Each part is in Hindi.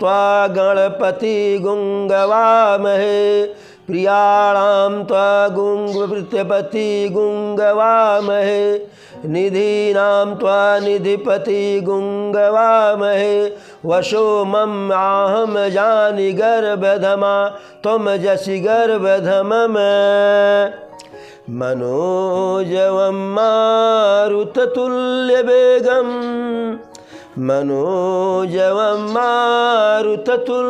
त्वा गणपति गुंगवामहे प्रियाणां त्वा गुंगवृत्यपति गुंगवामहे निधीनां त्वा निधिपति गुंगवामहे वशो मम आहम जानि गर्भधमा त्वम जसि गर्भधमम् मनोजवं मारुततुल्यवेगम् मनोजवं मारुततुल्यवेगं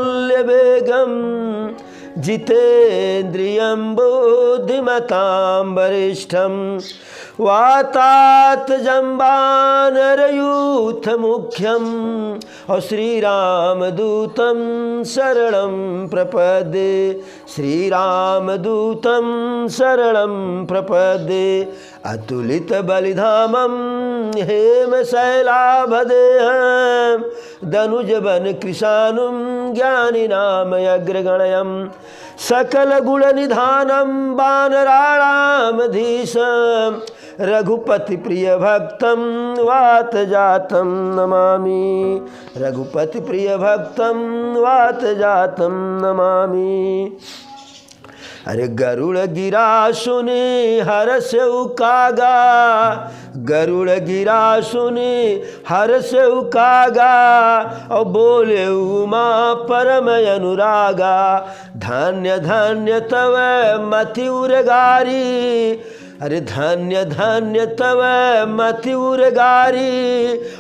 जितेन्द्रियं बुद्धिमतां वरिष्ठं वातात्मजं वानरयूथमुख्यं और श्रीरामदूतं शरणं प्रपद्ये श्रीरामदूतं शरणं प्रपद्ये अतुलितबलिधामं हेमशैलाभदेहं दनुजवनकृशानुं ज्ञानिनामयग्रगणयं सकलगुणनिधानं वानराणामधीशं रघुपतिप्रियभक्तं वातजातं नमामि रघुपतिप्रियभक्तं वातजातं नमामि। अरे गरुड़ गिरा सुनी हर्ष उकागा गरुड़ गिरा सुनी हर्ष उकागा और बोले उमा परम अनुरागा धन्य धन्य तव मति उरगारी अरे धन्य धन्य तव मति उरगारी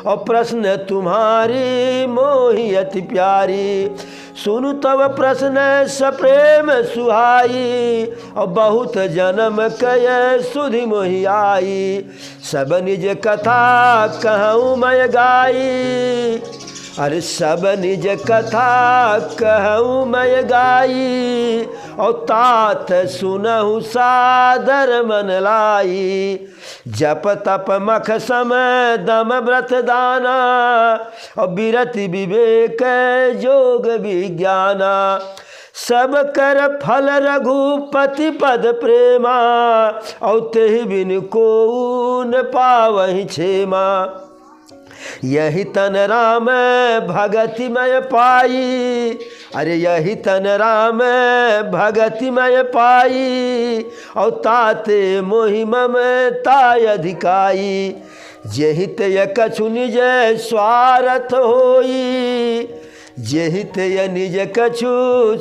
और प्रश्न तुम्हारी मोहि अति प्यारी सुनु तव प्रश्न सप्रेम सुहाई और बहुत जन्म कय सुधि मोहि आई सब निज कथा कहूँ मैं गाई अरे सब निज कथा कहूँ मैं गाई और तात सुनहु सादर मन लाई जप तप मख समय दम व्रत दाना और बिरति विवेक जोग विज्ञाना सब कर फल रघुपति पद प्रेमा और तेहि बिन को न पावहि क्षेमा यही तन राम भगतिमय पाई अरे यही तन राम भगतिमय पाई और ताते मोहि ममताय अधिकाई जेहि तेय कछु निज स्वार्थ होई जेहि तेय निज कछु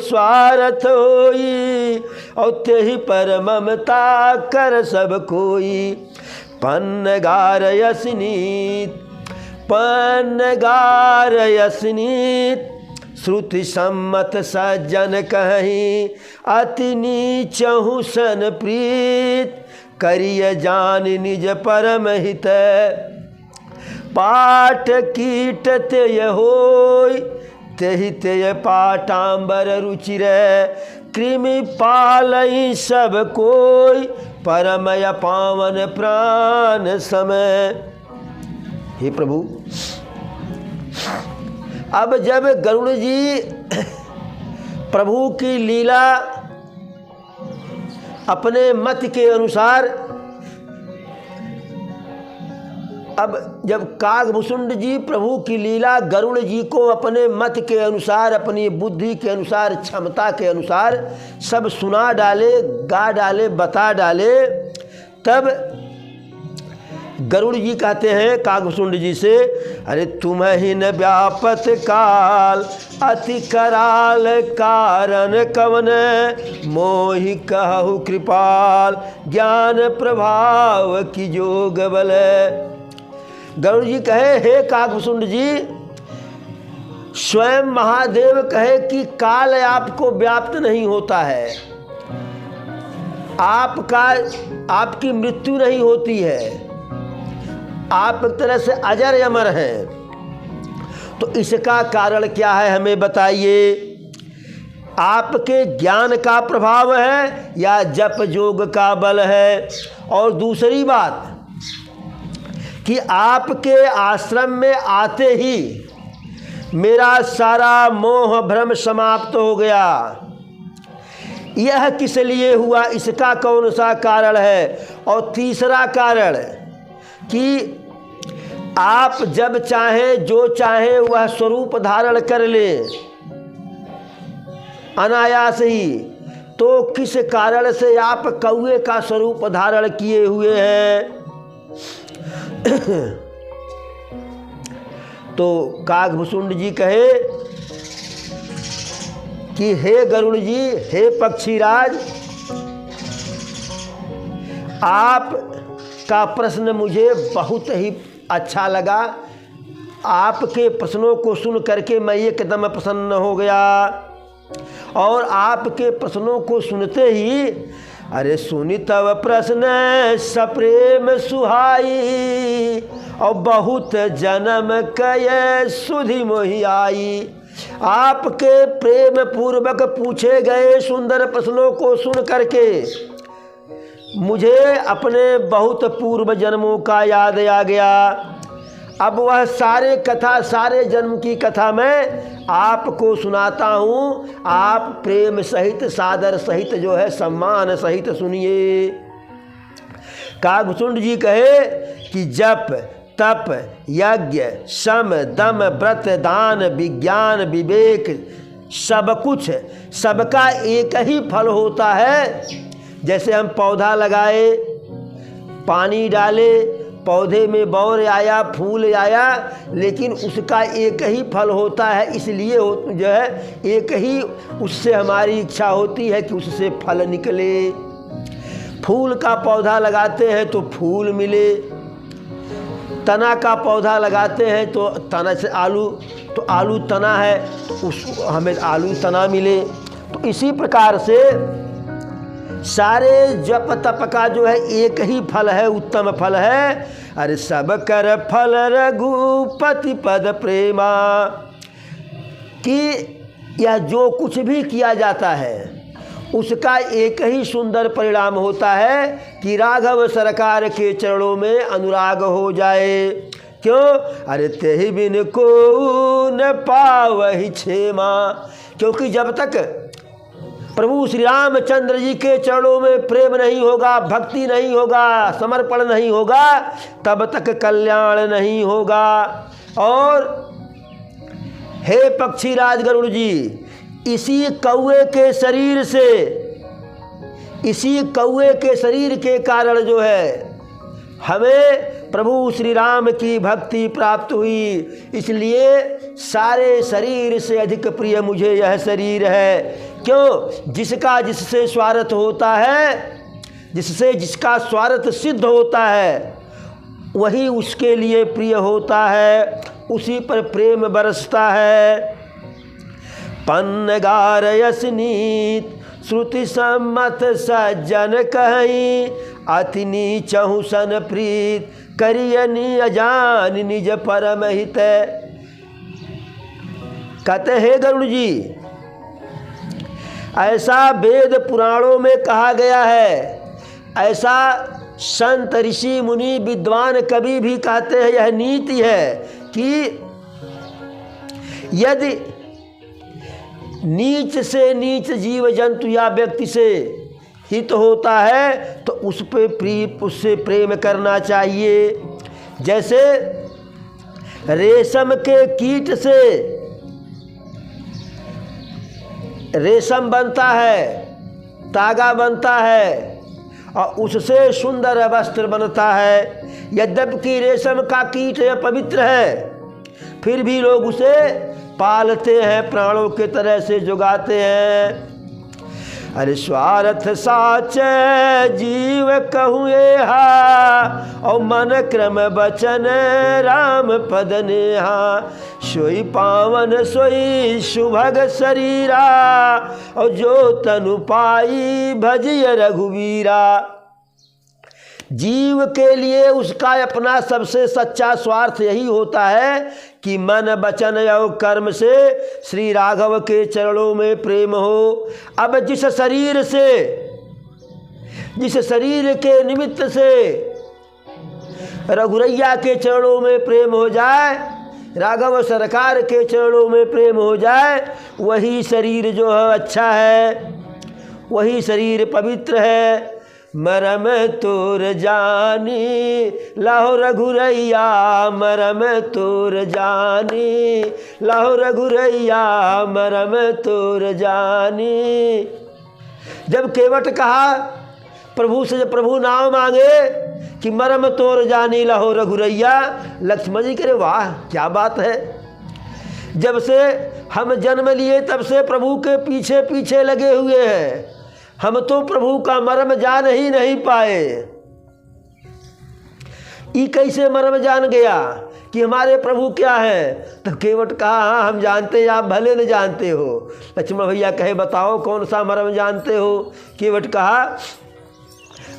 स्वार्थ होई और तेहि पर ममता कर सब कोई पन्नगार यस्नीत पन्नगार यस्नीत श्रुति सम्मत सज्जन कहीं अति नीचहु सन प्रीत करिय जान निज परम हित पाठ कीट तेय होय तेहि तेय पाटांबर रुचिर कृमि पालई सब कोई परमय पावन प्राण समय। हे प्रभु अब जब गरुड़ जी प्रभु की लीला अपने मत के अनुसार अब जब कागभूषुंड जी प्रभु की लीला गरुड़ जी को अपने मत के अनुसार अपनी बुद्धि के अनुसार क्षमता के अनुसार सब सुना डाले गा डाले बता डाले तब गरुड़ जी कहते हैं कागभूषुंड जी से अरे तुम्हि न व्यापत काल अति कराल कारण कवन मोहि कहु कृपाल ज्ञान प्रभाव की जोग बल। गरुड़ जी कहे हे कागभूषुंड जी स्वयं महादेव कहे कि काल आपको व्याप्त नहीं होता है आपकी मृत्यु नहीं होती है आप एक तरह से अजर अमर हैं तो इसका कारण क्या है हमें बताइए। आपके ज्ञान का प्रभाव है या जप जोग का बल है। और दूसरी बात कि आपके आश्रम में आते ही मेरा सारा मोह भ्रम समाप्त हो गया। यह किस लिए हुआ इसका कौन सा कारण है। और तीसरा कारण कि आप जब चाहें जो चाहें वह स्वरूप धारण कर लें अनायास ही, तो किस कारण से आप कौए का स्वरूप धारण किए हुए हैं? तो काकभुसुंड जी कहे कि हे गरुड़ जी, हे पक्षीराज, आप का प्रश्न मुझे बहुत ही अच्छा लगा। आपके प्रश्नों को सुन करके मैं एकदम प्रसन्न हो गया। और आपके प्रश्नों को सुनते ही, अरे सुनी तब प्रश्न सप्रेम सुहाई, और बहुत जन्म कये सुधि मोहि आई। आपके प्रेम पूर्वक पूछे गए सुंदर प्रश्नों को सुन करके मुझे अपने बहुत पूर्व जन्मों का याद आ गया। अब वह सारे जन्म की कथा मैं आपको सुनाता हूँ। आप प्रेम सहित, सादर सहित, जो है सम्मान सहित सुनिए। काकभुसुंड जी कहे कि जप, तप, यज्ञ, सम, दम, व्रत, दान, विज्ञान, विवेक, सब कुछ, सबका एक ही फल होता है। जैसे हम पौधा लगाए, पानी डाले, पौधे में बौर आया, फूल आया, लेकिन उसका एक ही फल होता है। इसलिए जो है एक ही उससे हमारी इच्छा होती है कि उससे फल निकले। फूल का पौधा लगाते हैं तो फूल मिले, तना का पौधा लगाते हैं तो तना से आलू, तो आलू तना है तो उस हमें आलू तना मिले। तो इसी प्रकार से सारे जप तप का जो है एक ही फल है, उत्तम फल है। अरे सब कर फल रघुपति पद प्रेमा, कि यह जो कुछ भी किया जाता है उसका एक ही सुंदर परिणाम होता है कि राघव सरकार के चरणों में अनुराग हो जाए। क्यों? अरे तेहि बिन को न पावहि क्षेमा, क्योंकि जब तक प्रभु श्री रामचंद्र जी के चरणों में प्रेम नहीं होगा, भक्ति नहीं होगा, समर्पण नहीं होगा, तब तक कल्याण नहीं होगा। और हे पक्षीराज गरुड़ जी, इसी कौए के शरीर के कारण जो है हमें प्रभु श्री राम की भक्ति प्राप्त हुई। इसलिए सारे शरीर से अधिक प्रिय मुझे यह शरीर है। क्यों? जिसका जिससे स्वार्थ होता है, जिसका स्वार्थ सिद्ध होता है, वही उसके लिए प्रिय होता है, उसी पर प्रेम बरसता है। पन्नगार यशनीत श्रुति सम्मत सज्जन कहीं, अति नीचहु सन प्रीत करियनि अजान निज परम हित। कहते हैं गरुड़ जी, ऐसा वेद पुराणों में कहा गया है, ऐसा संत ऋषि मुनि विद्वान कवि भी कहते हैं, यह नीति है कि यदि नीच से नीच जीव जंतु या व्यक्ति से हित होता है तो उससे प्रेम करना चाहिए। जैसे रेशम के कीट से रेशम बनता है, धागा बनता है और उससे सुंदर वस्त्र बनता है। यद्यपि रेशम का कीट पवित्र है, फिर भी लोग उसे पालते हैं, प्राणों के तरह से जुगाते हैं। अरे स्वार्थ साच जीव कहूए हा, और मन क्रम बचन राम पद नेहा। सोई पावन सोई सुभग शरीरा, और जो तनु पाई भजिय रघुवीरा। जीव के लिए उसका अपना सबसे सच्चा स्वार्थ यही होता है कि मन वचन और कर्म से श्री राघव के चरणों में प्रेम हो। अब जिस शरीर के निमित्त से रघुरैया के चरणों में प्रेम हो जाए, राघव सरकार के चरणों में प्रेम हो जाए, वही शरीर जो है अच्छा है, वही शरीर पवित्र है। मरम तोर जानी लाहो रघुरैया, मरम तोर जानी लाहो रघुरैया, मरम तोर जानी। जब केवट कहा प्रभु से, जब प्रभु नाम मांगे कि मरम तोर जानी लाहो रघुरैया, लक्ष्मण जी कहे वाह क्या बात है। जब से हम जन्म लिए तब से प्रभु के पीछे पीछे लगे हुए हैं, हम तो प्रभु का मर्म जान ही नहीं पाए। ये कैसे मर्म जान गया कि हमारे प्रभु क्या है? तो केवट कहा हाँ हम जानते हैं, आप भले न जानते हो। लक्ष्मण भैया कहे बताओ कौन सा मर्म जानते हो? केवट कहा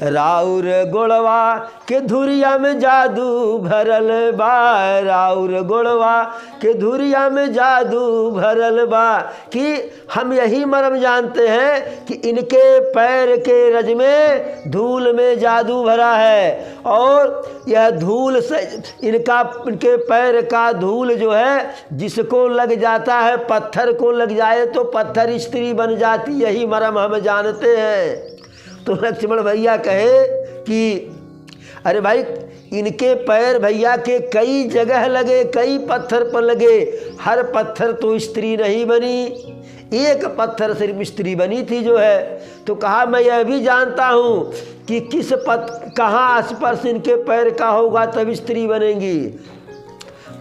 राउर गोड़वा के धुरिया में जादू भरल बा, राउर गोड़वा के धुरिया में जादू भरल बा। कि हम यही मर्म जानते हैं कि इनके पैर के रज में धूल में जादू भरा है, और यह धूल से इनके पैर का धूल जो है जिसको लग जाता है, पत्थर को लग जाए तो पत्थर स्त्री बन जाती, यही मर्म हम जानते हैं। तो लक्ष्मण भैया कहे कि अरे भाई इनके पैर भैया के कई जगह लगे, कई पत्थर पर लगे, हर पत्थर तो स्त्री नहीं बनी, एक पत्थर सिर्फ स्त्री बनी थी जो है। तो कहा मैं यह भी जानता हूँ कि किस कहाँ स्पर्श इनके पैर का होगा तब स्त्री बनेंगी।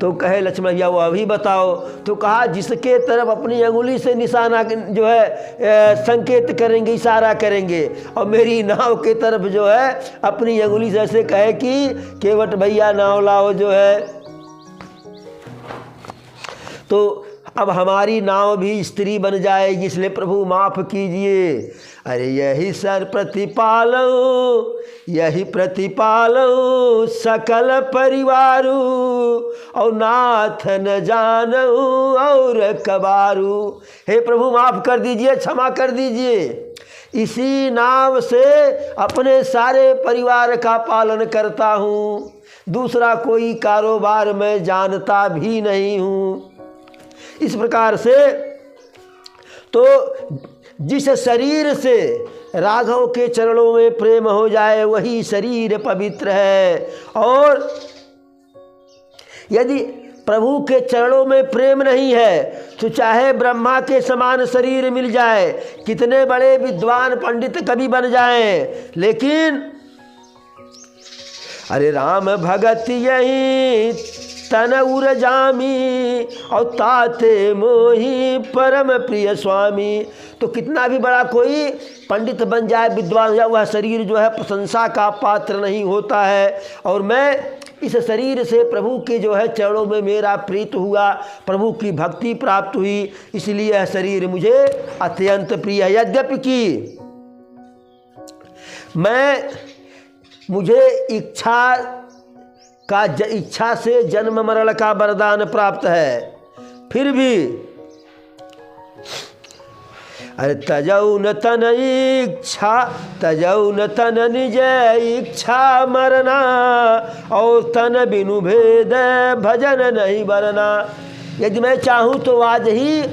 तो कहे लक्ष्मण भैया वो अभी बताओ। तो कहा जिसके तरफ अपनी अंगुली से निशाना जो है संकेत करेंगे, इशारा करेंगे, और मेरी नाव के तरफ जो है अपनी अंगुली से ऐसे कहे कि केवट भैया नाव लाओ जो है। तो अब हमारी नाव भी स्त्री बन जाएगी, इसलिए प्रभु माफ़ कीजिए। अरे यही सर प्रतिपालो, यही प्रतिपालो सकल परिवारू, और नाथ न जानू और कबारू। हे प्रभु माफ़ कर दीजिए, क्षमा कर दीजिए। इसी नाव से अपने सारे परिवार का पालन करता हूँ, दूसरा कोई कारोबार मैं जानता भी नहीं हूँ। इस प्रकार से तो जिस शरीर से राघव के चरणों में प्रेम हो जाए वही शरीर पवित्र है, और यदि प्रभु के चरणों में प्रेम नहीं है तो चाहे ब्रह्मा के समान शरीर मिल जाए, कितने बड़े विद्वान पंडित कभी बन जाएं, लेकिन अरे राम भगत यही तन उर जामी, और ताते मोही परम प्रिय स्वामी। तो कितना भी बड़ा कोई पंडित बन जाए, विद्वान या वह शरीर जो है प्रशंसा का पात्र नहीं होता है। और मैं इस शरीर से प्रभु के जो है चरणों में मेरा प्रीत हुआ, प्रभु की भक्ति प्राप्त हुई, इसलिए यह शरीर मुझे अत्यंत प्रिय है। यद्यपि कि मुझे इच्छा से जन्म मरण का वरदान प्राप्त है, फिर भी अरे तजौ न तन इच्छा, तजौ न तन निज इच्छा मरना, और तन बिनु भेद भजन नहीं बरना। यदि मैं चाहूँ तो आज ही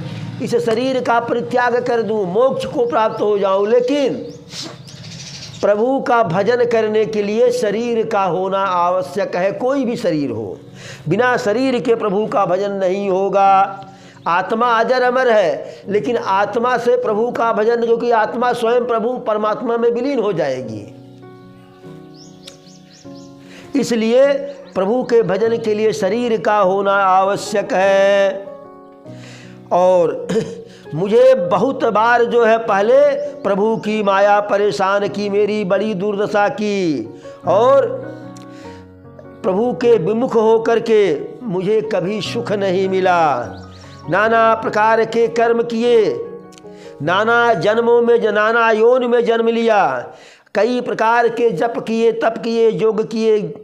इस शरीर का परित्याग कर दूँ, मोक्ष को प्राप्त हो जाऊँ, लेकिन प्रभु का भजन करने के लिए शरीर का होना आवश्यक है। कोई भी शरीर हो, बिना शरीर के प्रभु का भजन नहीं होगा। आत्मा अजर अमर है, लेकिन आत्मा से प्रभु का भजन, जो कि आत्मा स्वयं प्रभु परमात्मा में विलीन हो जाएगी। इसलिए प्रभु के भजन के लिए शरीर का होना आवश्यक है। और मुझे बहुत बार जो है पहले प्रभु की माया परेशान की, मेरी बड़ी दुर्दशा की, और प्रभु के विमुख होकर के मुझे कभी सुख नहीं मिला। नाना प्रकार के कर्म किए, नाना जन्मों में, नाना योनि में जन्म लिया, कई प्रकार के जप किए, तप किए, योग किए,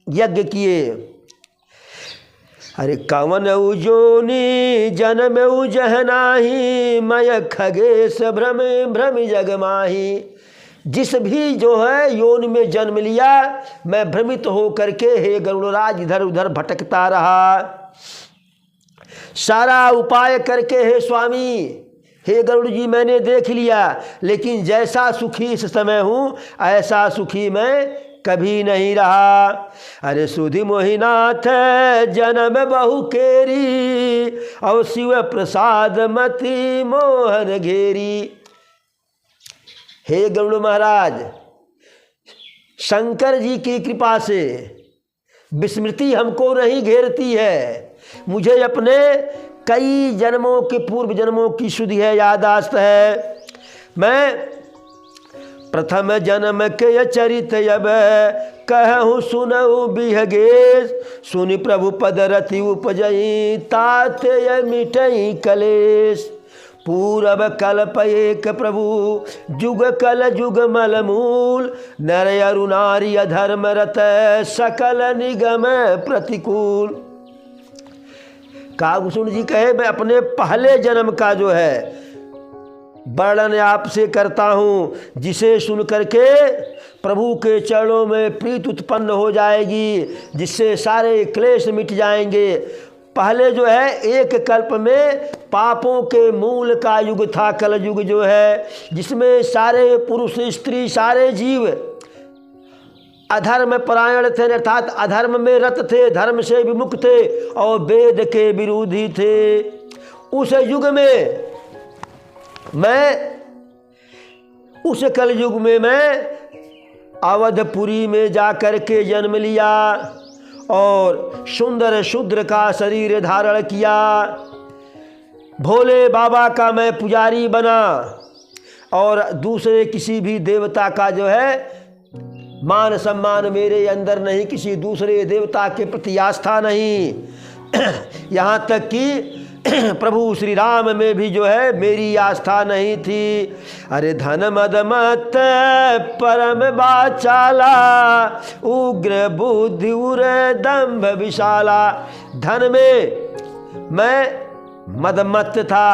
यज्ञ किए। अरे कवन उजोनी जन्म उजहनाही, मय खगेश भ्रम भ्रम जग माही। जिस भी जो है योनि में जन्म लिया, मैं भ्रमित हो करके हे गरुड़राज इधर उधर भटकता रहा। सारा उपाय करके हे स्वामी, हे गरुड़ जी मैंने देख लिया, लेकिन जैसा सुखी इस समय हूँ ऐसा सुखी मैं कभी नहीं रहा। अरे सुधि मोहिनाथ जन्म बहु केरी, और शिव प्रसाद मति मोहन घेरी। हे गरुड़ महाराज, शंकर जी की कृपा से विस्मृति हमको नहीं घेरती है। मुझे अपने कई जन्मों के पूर्व जन्मों की सुधि है, यादाश्त है। मैं प्रथम जन्म के चरित अब कहूँ सुनऊ बिहगेश, सुनि प्रभु पद रति उपजई तात मिटई कलेश। पूरब कल्प एक प्रभु जुग कल जुग मल मूल, नर अरु नारी अधर्म रत सकल निगम प्रतिकूल। कागभूषण जी कहे मैं अपने पहले जन्म का जो है वर्णन आपसे करता हूँ, जिसे सुन करके प्रभु के चरणों में प्रीत उत्पन्न हो जाएगी, जिससे सारे क्लेश मिट जाएंगे। पहले जो है एक कल्प में पापों के मूल का युग था, कल युग जो है, जिसमें सारे पुरुष स्त्री सारे जीव अधर्म परायण थे, अर्थात अधर्म में रत थे, धर्म से विमुख थे और वेद के विरोधी थे। उस युग में मैं, उस कल युग में मैं अवधपुरी में जाकर के जन्म लिया और सुंदर शूद्र का शरीर धारण किया। भोले बाबा का मैं पुजारी बना और दूसरे किसी भी देवता का जो है मान सम्मान मेरे अंदर नहीं, किसी दूसरे देवता के प्रति आस्था नहीं। यहाँ तक कि प्रभु श्री राम में भी जो है मेरी आस्था नहीं थी। अरे धन मद मत परम बाचाला, उग्र बुद्धि उर दंभ विशाला। धन में मैं मदमत्त था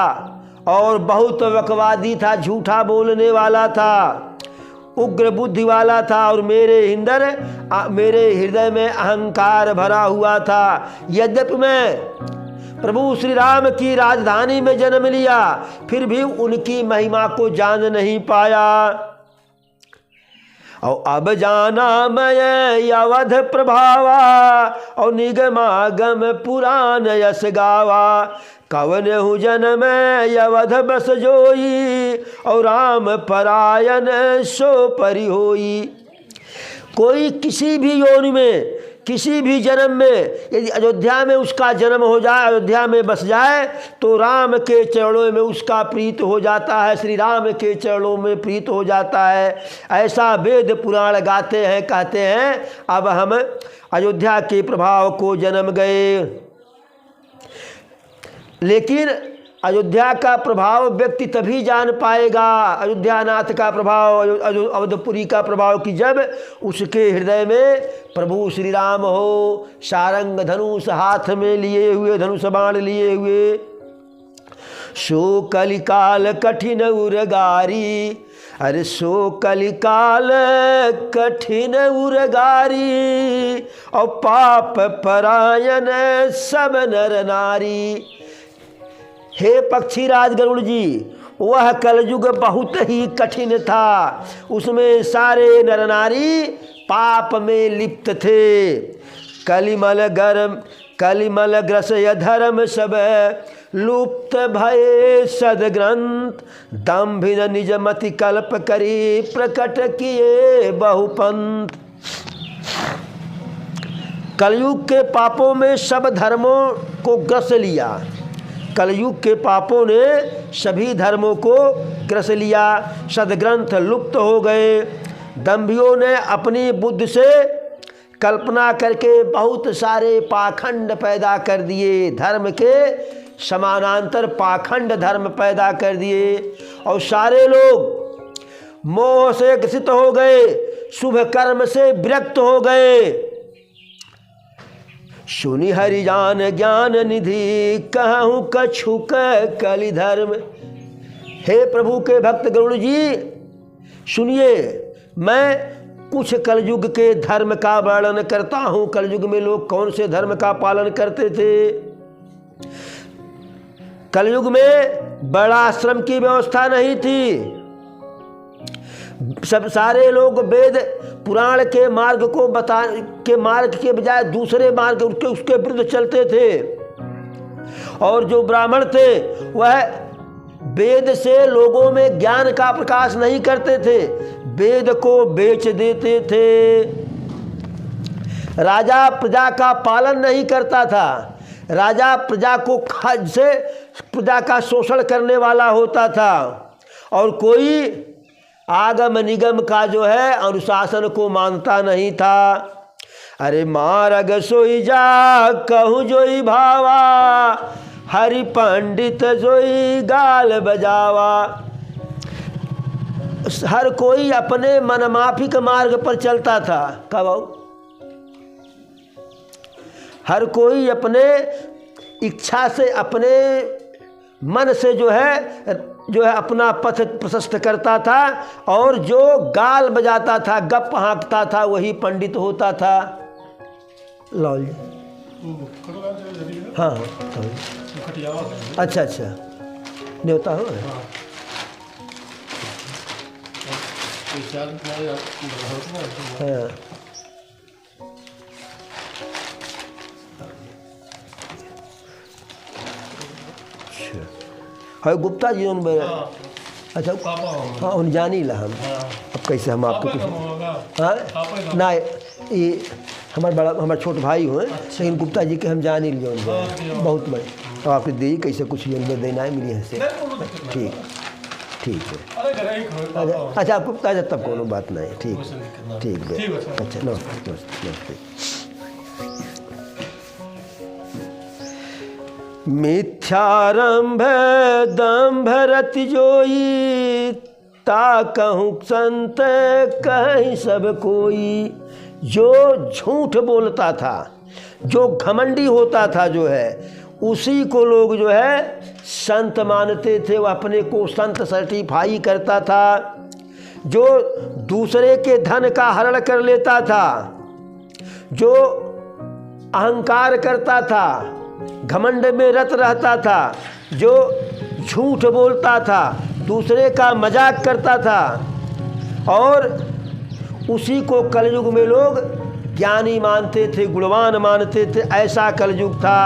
और बहुत वकवादी था, झूठा बोलने वाला था, उग्र बुद्धि वाला था और मेरे हृदय में अहंकार भरा हुआ था। यद्यपि मैं प्रभु श्री राम की राजधानी में जन्म लिया, फिर भी उनकी महिमा को जान नहीं पाया। और अब जाना मैं अवध प्रभावा, और निगमागम पुराण यस गावा। कवन हूँ जन्म अवध बस जोई, और राम परायण सो परि होई। कोई किसी भी योनि में, किसी भी जन्म में यदि अयोध्या में उसका जन्म हो जाए, अयोध्या में बस जाए, तो राम के चरणों में उसका प्रीत हो जाता है, श्री राम के चरणों में प्रीत हो जाता है। ऐसा वेद पुराण गाते हैं, कहते हैं अब हम अयोध्या के प्रभाव को जन्म गए। लेकिन अयोध्या का प्रभाव व्यक्ति तभी जान पाएगा, अयोध्यानाथ का प्रभाव, अवधपुरी का प्रभाव, कि जब उसके हृदय में प्रभु श्री राम हो, सारंग धनुष हाथ में लिए हुए, धनुष बाण लिए हुए। सो कलिकाल कठिन उरगारी, अरे सो कलिकाल कठिन उरगारी, और पाप परायण सब नर नारी। हे पक्षीराज गरुड़ जी, वह कलयुग बहुत ही कठिन था, उसमें सारे नर नारी पाप में लिप्त थे। कलिमल ग्रस धर्म सब लुप्त भये सदग्रंथ, दम्भिन निज मति कल्प करी प्रकट किए बहुपंथ। कलयुग के पापों में सब धर्मों को ग्रस लिया, कलयुग के पापों ने सभी धर्मों को ग्रस लिया, सदग्रंथ लुप्त हो गए। दंभियों ने अपनी बुद्धि से कल्पना करके बहुत सारे पाखंड पैदा कर दिए, धर्म के समानांतर पाखंड धर्म पैदा कर दिए, और सारे लोग मोह से ग्रसित हो गए, शुभ कर्म से विरक्त हो गए। सुनि हरिजान ज्ञान निधि, कहूँ कछुक कलि धर्म। हे प्रभु के भक्त गरुड़ जी, सुनिए, मैं कुछ कलयुग के धर्म का वर्णन करता हूँ। कलयुग में लोग कौन से धर्म का पालन करते थे। कलयुग में बड़ा आश्रम की व्यवस्था नहीं थी। सब सारे लोग वेद पुराण के मार्ग को मार्ग के बजाय दूसरे मार्ग उसके विरुद्ध चलते थे। और जो ब्राह्मण थे वह वेद से लोगों में ज्ञान का प्रकाश नहीं करते थे, वेद को बेच देते थे। राजा प्रजा का पालन नहीं करता था, राजा प्रजा को से प्रजा का शोषण करने वाला होता था। और कोई आगम निगम का जो है अनुशासन को मानता नहीं था। अरे मारग सोई जा कहूँ जोई भावा, हरि पंडित जोई गाल बजावा। हर कोई अपने मनमाफिक मार्ग पर चलता था। कब आओ? हर कोई अपने इच्छा से, अपने मन से जो है अपना पथ प्रशस्त करता था। और जो गाल बजाता था, गप हाँकता था, वही पंडित होता था। लो जी। हाँ अच्छा न्योता हो। हाँ है गुप्ता जी उन अच्छा हाँ उन जानी ला हम। अब कैसे हम आपको कुछ हाँ ना ये हमारा छोट भाई हुए, लेकिन गुप्ता जी के हम जान ही लिए उनके बहुत बड़े। अब आपके दी कैसे कुछ उनमें देना है मिली से। ठीक है अच्छा आपको ताजा तब कोनो बात नहीं। ठीक अच्छा नमस्ते। मिथ्यारंभ दंभ रति जोई, ता कहूँ संत कहीं सब कोई। जो झूठ बोलता था, जो घमंडी होता था जो है, उसी को लोग जो है संत मानते थे। वह अपने को संत सर्टिफाई करता था। जो दूसरे के धन का हरण कर लेता था, जो अहंकार करता था, घमंड में रत रहता था, जो झूठ बोलता था, दूसरे का मजाक करता था, और उसी को कलयुग में लोग ज्ञानी मानते थे, गुणवान मानते थे। ऐसा कलयुग था।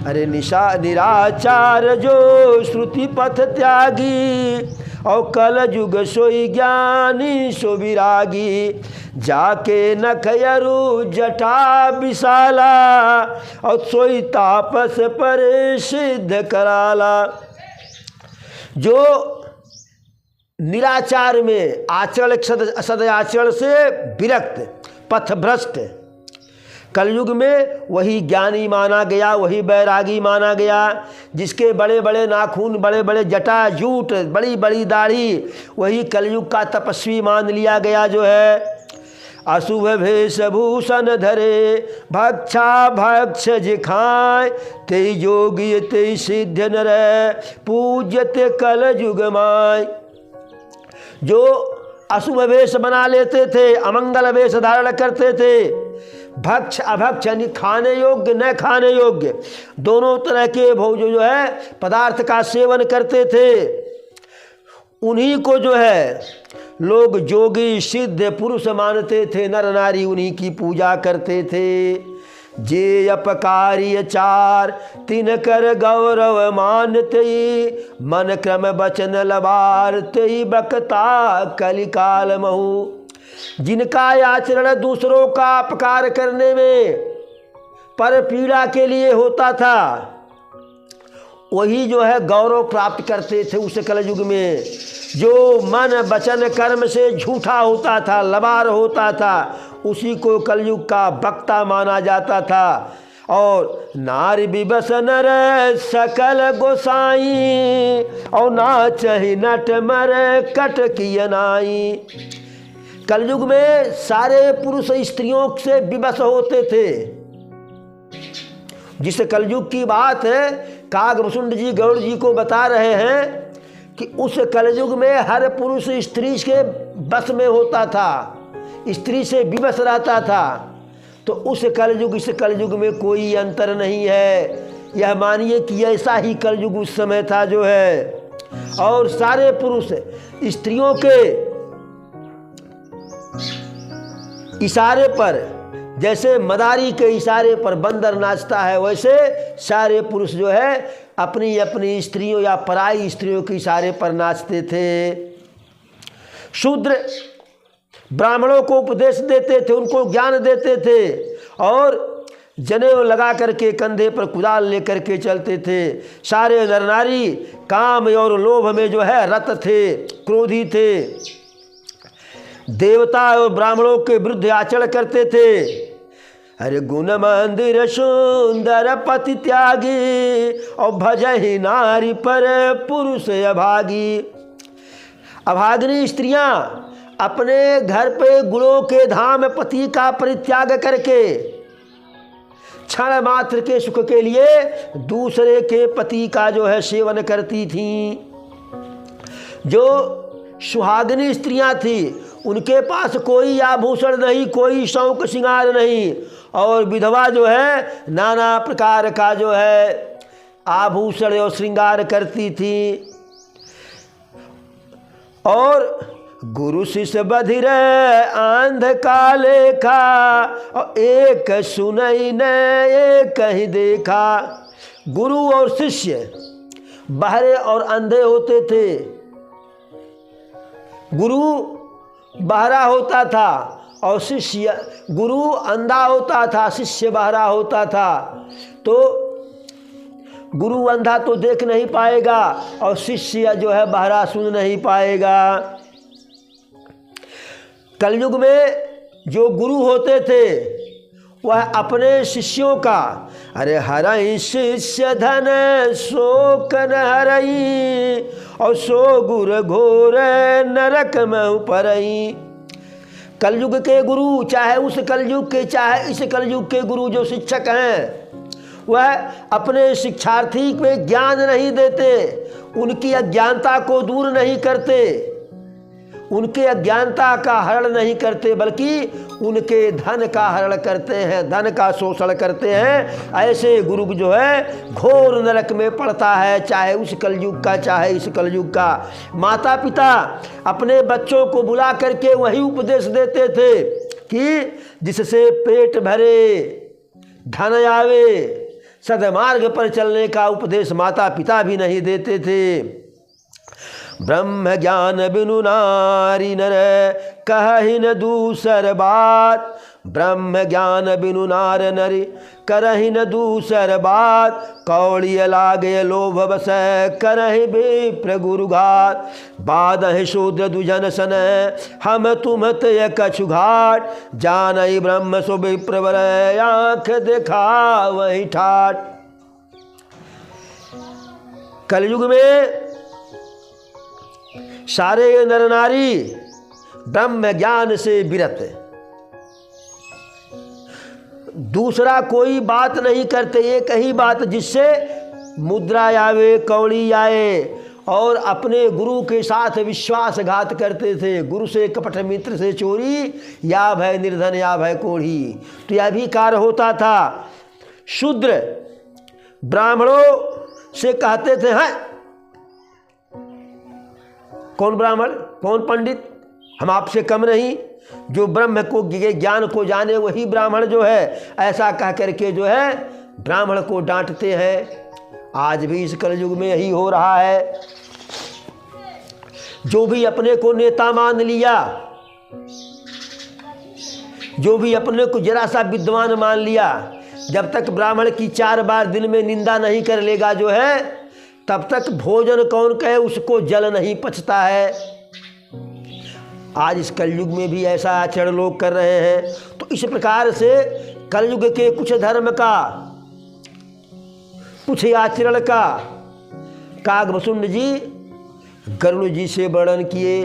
अरे निराचार जो श्रुति पथ त्यागी, और कलयुग सोई ज्ञानी सो विरागी। जाके नखयरु जटा विशाला, और सोई तापस पर सिद्ध कराला। जो निराचार में आचरण सदाचरण से विरक्त, पथभ्रष्ट, कलयुग में वही ज्ञानी माना गया, वही बैरागी माना गया। जिसके बड़े बड़े नाखून, बड़े बड़े जटा जूट, बड़ी बड़ी दाढ़ी, वही कलयुग का तपस्वी मान लिया गया जो है। अशुभ भेष भूषण धरे, भक्षा भक्ष जिखाए, ते योगी ते सिद्ध नर, पूज्यते कलयुग माय। जो अशुभ वेश बना लेते थे, अमंगल वेश धारण करते थे, भक्ष अभक्ष यानी खाने योग्य न खाने योग्य दोनों तरह के भोज जो है पदार्थ का सेवन करते थे, उन्हीं को जो है लोग जोगी सिद्ध पुरुष मानते थे। नर नारी उन्हीं की पूजा करते थे। जे अपकारी चार तिन कर गौरव मानते, मन क्रम बचन लबारते, बकता कलिकाल महु। जिनका आचरण दूसरों का अपकार करने में पर पीड़ा के लिए होता था, वही जो है गौरव प्राप्त करते थे उस कलयुग में। जो मन वचन कर्म से झूठा होता था, लबार होता था, उसी को कलयुग का वक्ता माना जाता था। और नारी विवश नर सकल गोसाई, और नाचहि नट मर कट किय नाई। कलयुग में सारे पुरुष स्त्रियों से विवश होते थे। जिस कलयुग की बात है कागभूषुंड जी गौड़ जी को बता रहे हैं कि उस कलयुग में हर पुरुष स्त्री के बस में होता था, स्त्री से विवश रहता था। तो उस कलयुग इस कलयुग में कोई अंतर नहीं है। यह मानिए कि ऐसा ही कलयुग उस समय था जो है। और सारे पुरुष स्त्रियों के इशारे पर, जैसे मदारी के इशारे पर बंदर नाचता है, वैसे सारे पुरुष जो है अपनी अपनी स्त्रियों या पराई स्त्रियों के इशारे पर नाचते थे। शूद्र ब्राह्मणों को उपदेश देते थे, उनको ज्ञान देते थे और जनेऊ लगा करके कंधे पर कुदाल लेकर के चलते थे। सारे नर नारी काम और लोभ में जो है रत थे, क्रोधी थे, देवता और ब्राह्मणों के विरुद्ध आचरण करते थे। अरे गुण मंदिर सुंदर पति त्यागी और भजहि नारी पर पुरुष अभागी। अभागिनी स्त्रियां अपने घर पे गुणों के धाम पति का परित्याग करके क्षण मात्र के सुख के लिए दूसरे के पति का जो है सेवन करती थीं। जो सुहागिनी स्त्रियां थी उनके पास कोई आभूषण नहीं, कोई शौक श्रृंगार नहीं, और विधवा जो है नाना प्रकार का जो है आभूषण और श्रृंगार करती थी। और गुरु शिष्य बधिर आंध का लेखा और एक सुनई न एक ही देखा। गुरु और शिष्य बहरे और अंधे होते थे। गुरु बहरा होता था और शिष्य, गुरु अंधा होता था, शिष्य बहरा होता था। तो गुरु अंधा तो देख नहीं पाएगा और शिष्य जो है बहरा सुन नहीं पाएगा। कलयुग में जो गुरु होते थे वह अपने शिष्यों का, अरे हरई शिष्य धन शोक न हरई और सो गुर घोर नरक में परई। कलयुग के गुरु, चाहे उस कलयुग के चाहे इस कलयुग के गुरु जो शिक्षक हैं, वह अपने शिक्षार्थी में ज्ञान नहीं देते, उनकी अज्ञानता को दूर नहीं करते, उनके अज्ञानता का हरण नहीं करते, बल्कि उनके धन का हरण करते हैं, धन का शोषण करते हैं। ऐसे गुरु जो है घोर नरक में पड़ता है, चाहे उस कलयुग का चाहे इस कलयुग का। माता पिता अपने बच्चों को बुला करके वही उपदेश देते थे कि जिससे पेट भरे, धन आवे, सदमार्ग पर चलने का उपदेश माता पिता भी नहीं देते थे। ब्रह्म ज्ञान बिनु नारी नर कहहि न दूसर बात। ब्रह्म ज्ञान बिनु नार नरी करहि न दूसर बात। कौड़ी लागे लोभ बस करहि विप्र गुरुघात। बादहि शूद्र दुजन सन हम तुम तय कछु घाट। जानई ब्रह्म सो विप्रवर आँख देखा वही ठाट। कलयुग में सारे नर नारी ब्रह्म ज्ञान से विरत, दूसरा कोई बात नहीं करते। एक ही बात, जिससे मुद्रा आवे, कौड़ी आए, और अपने गुरु के साथ विश्वासघात करते थे। गुरु से कपट, मित्र से चोरी, या भय निर्धन या भय कोढ़ी। तो यह भी कार्य होता था। शूद्र ब्राह्मणों से कहते थे, हैं कौन ब्राह्मण, कौन पंडित, हम आपसे कम नहीं, जो ब्रह्म को ज्ञान को जाने वही ब्राह्मण जो है, ऐसा कह करके जो है ब्राह्मण को डांटते हैं। आज भी इस कलयुग में यही हो रहा है। जो भी अपने को नेता मान लिया, जो भी अपने को जरा सा विद्वान मान लिया, जब तक ब्राह्मण की 4 बार दिन में निंदा नहीं कर लेगा जो है, तब तक भोजन कौन कहे उसको जल नहीं पचता है। आज इस कलयुग में भी ऐसा आचरण लोग कर रहे हैं। तो इस प्रकार से कलयुग के कुछ धर्म का, कुछ आचरण का कागभूषुंड जी गरुड़ जी से वर्णन किए।